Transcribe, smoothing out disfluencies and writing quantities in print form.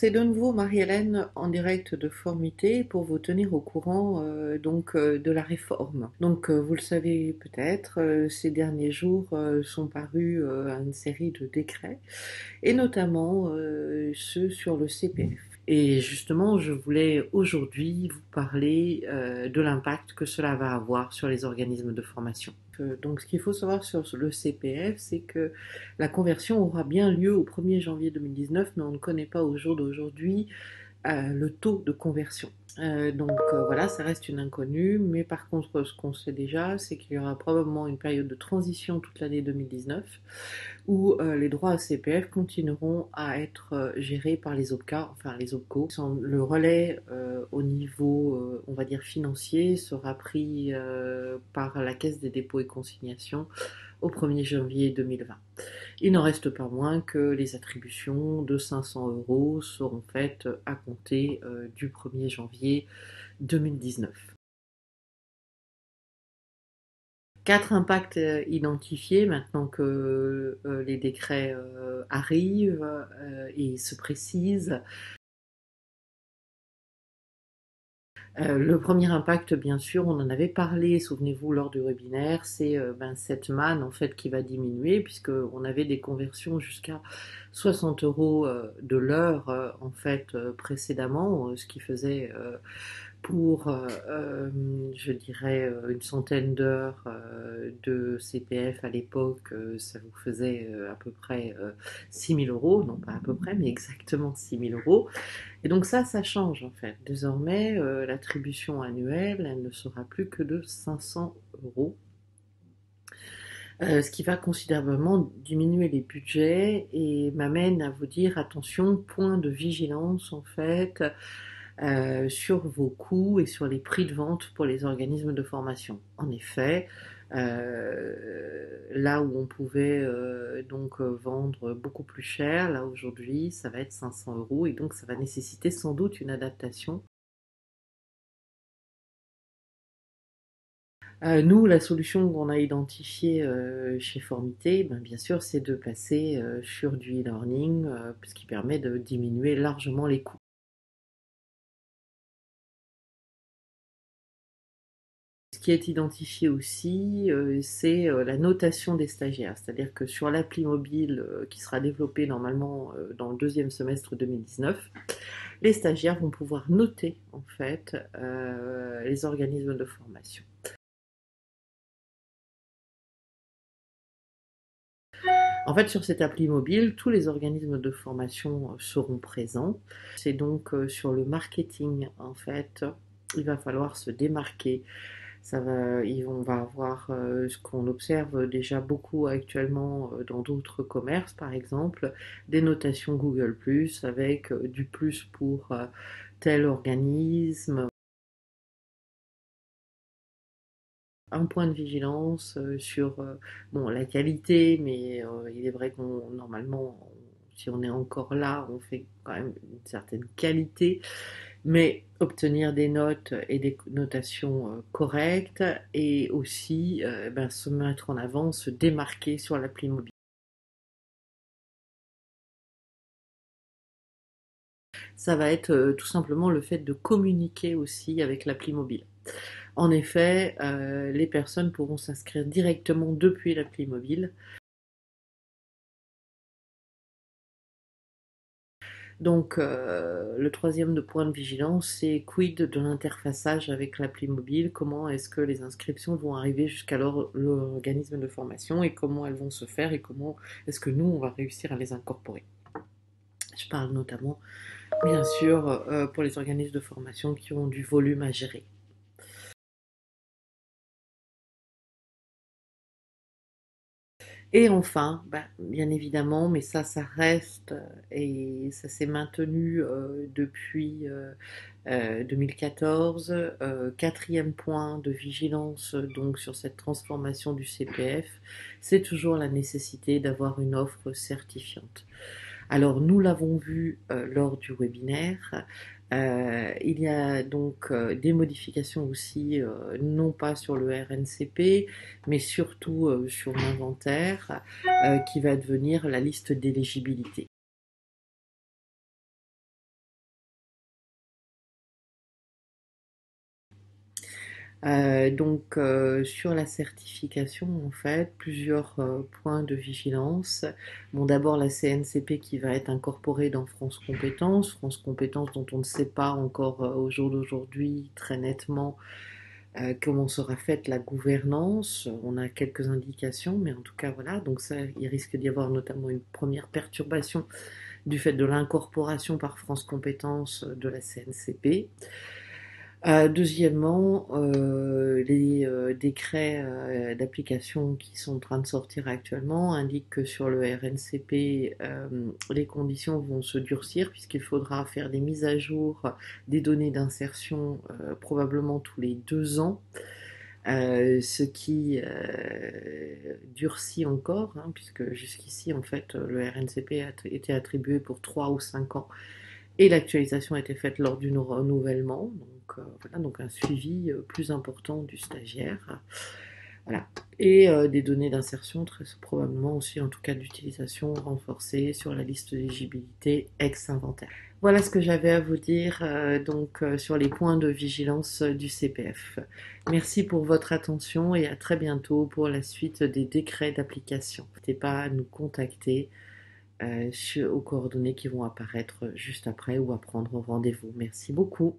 c'est de nouveau Marie-Hélène en direct de Formité pour vous tenir au courant de la réforme. Vous le savez peut-être, ces derniers jours sont parus une série de décrets et notamment ceux sur le CPF. Et justement, je voulais aujourd'hui vous parler de l'impact que cela va avoir sur les organismes de formation. Donc, ce qu'il faut savoir sur le CPF, c'est que la conversion aura bien lieu au 1er janvier 2019, mais on ne connaît pas au jour d'aujourd'hui le taux de conversion. Voilà, ça reste une inconnue, mais par contre, ce qu'on sait déjà, c'est qu'il y aura probablement une période de transition toute l'année 2019 où les droits à CPF continueront à être gérés par les OPCA, enfin les OPCO. Le relais au niveau, on va dire, financier sera pris par la Caisse des dépôts et consignations au 1er janvier 2020. Il n'en reste pas moins que les attributions de 500 € seront faites à compter du 1er janvier 2019. 4 impacts identifiés maintenant que les décrets arrivent et se précisent. Le premier impact, bien sûr, on en avait parlé, souvenez-vous, lors du webinaire, c'est cette manne en fait qui va diminuer puisqu'on avait des conversions jusqu'à 60 € de l'heure en fait précédemment, ce qui faisait pour, je dirais, une centaine d'heures de CPF à l'époque, ça vous faisait à peu près 6 000 €, non pas à peu près, mais exactement 6 000 €. Et donc ça change en fait. Désormais, l'attribution annuelle, elle ne sera plus que de 500 €. Ce qui va considérablement diminuer les budgets et m'amène à vous dire attention, point de vigilance en fait sur vos coûts et sur les prix de vente pour les organismes de formation. En effet, là où on pouvait vendre beaucoup plus cher, là aujourd'hui ça va être 500 € et donc ça va nécessiter sans doute une adaptation. Nous, la solution qu'on a identifiée chez Formité, bien sûr, c'est de passer sur du e-learning, ce qui permet de diminuer largement les coûts. Ce qui est identifié aussi, c'est la notation des stagiaires. C'est-à-dire que sur l'appli mobile qui sera développée normalement dans le deuxième semestre 2019, les stagiaires vont pouvoir noter en fait les organismes de formation. En fait, sur cette appli mobile, tous les organismes de formation seront présents. C'est donc sur le marketing, en fait, il va falloir se démarquer. On va avoir ce qu'on observe déjà beaucoup actuellement dans d'autres commerces, par exemple, des notations Google+, avec du plus pour tel organisme. Un point de vigilance sur la qualité, mais il est vrai qu'on normalement, si on est encore là, on fait quand même une certaine qualité, mais obtenir des notes et des notations correctes et aussi se mettre en avant, se démarquer sur l'appli mobile. Ça va être tout simplement le fait de communiquer aussi avec l'appli mobile. En effet, les personnes pourront s'inscrire directement depuis l'appli mobile. Donc, le troisième point de vigilance, c'est quid de l'interfaçage avec l'appli mobile? Comment est-ce que les inscriptions vont arriver jusqu'à l'organisme de formation et comment elles vont se faire et comment est-ce que nous, on va réussir à les incorporer? Je parle notamment, bien sûr, pour les organismes de formation qui ont du volume à gérer. Et enfin, bien évidemment, mais ça reste et ça s'est maintenu depuis 2014. Quatrième point de vigilance donc sur cette transformation du CPF, c'est toujours la nécessité d'avoir une offre certifiante. Alors nous l'avons vu lors du webinaire. Il y a donc des modifications aussi, non pas sur le RNCP, mais surtout sur l'inventaire, qui va devenir la liste d'éligibilité. Sur la certification, en fait, plusieurs points de vigilance. Bon, d'abord la CNCP qui va être incorporée dans France Compétences. France Compétences dont on ne sait pas encore au jour d'aujourd'hui très nettement comment sera faite la gouvernance. On a quelques indications, mais en tout cas voilà. Donc ça, il risque d'y avoir notamment une première perturbation du fait de l'incorporation par France Compétences de la CNCP. Deuxièmement, les décrets d'application qui sont en train de sortir actuellement indiquent que sur le RNCP, les conditions vont se durcir puisqu'il faudra faire des mises à jour des données d'insertion probablement tous les 2 ans. Ce qui durcit encore, hein, puisque jusqu'ici, en fait, le RNCP a été attribué pour 3 ou 5 ans et l'actualisation a été faite lors du renouvellement. Voilà, donc un suivi plus important du stagiaire. Voilà. Et des données d'insertion, très probablement aussi, en tout cas d'utilisation renforcée sur la liste d'éligibilité ex-inventaire. Voilà ce que j'avais à vous dire sur les points de vigilance du CPF. Merci pour votre attention et à très bientôt pour la suite des décrets d'application. N'hésitez pas à nous contacter aux coordonnées qui vont apparaître juste après ou à prendre rendez-vous. Merci beaucoup.